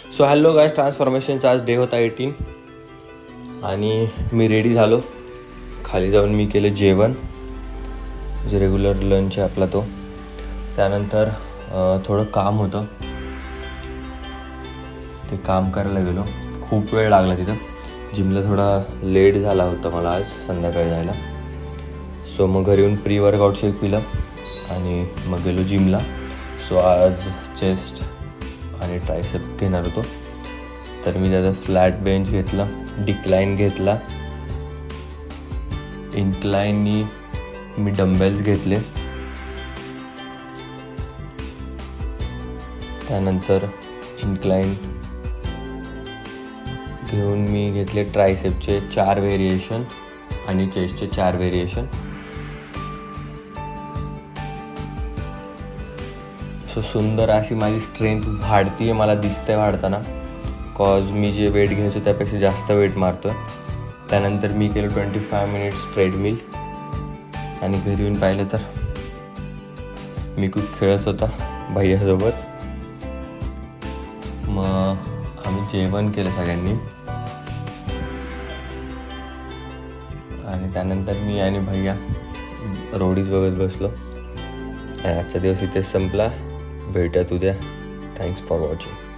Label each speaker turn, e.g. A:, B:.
A: So hello guys, ट्रान्सफॉर्मेशनचा आज day होता 18 आणि मी रेडी झालो. खाली जाऊन मी केलं जेवण, जे रेग्युलर लंच आहे आपला तो. त्यानंतर थोडं काम होतं, ते काम करायला गेलो. खूप वेळ लागला तिथं. जिमला थोडा लेट झाला होता मला आज संध्याकाळी जायला. सो मग घरी येऊन प्री वर्कआउट शेक पिलं आणि मग गेलो जिमला. सो आज चेस्ट आणि ट्रायसेप घेणार होतो, तर मी त्याचा फ्लॅट बेंच घेतला, डिक्लाइन घेतला, इन्क्लाइननी मी डंबेल्स घेतले. त्यानंतर इन्क्लाइन घेऊन मी घेतले ट्रायसेपचे 4 व्हेरिएशन आणि चेस्टचे 4 व्हेरिएशन. सो सुंदर अशी माझी स्ट्रेंथ वाढती आहे, मला दिसतंय वाढताना, कॉज मी जे वेट घ्यायचो त्यापेक्षा जास्त वेट मारतो आहे. त्यानंतर मी केलं 25 मिनिट्स ट्रेडमिल आणि घरी येऊन पाहिलं तर मी खूप खेळत होता भैयासोबत. मग आम्ही जेवण केलं सगळ्यांनी आणि त्यानंतर मी आणि भैया रोडीज बघत बसलो. आणि आजचा दिवस इथेच संपला. भेटूयात उद्या. Thanks for watching.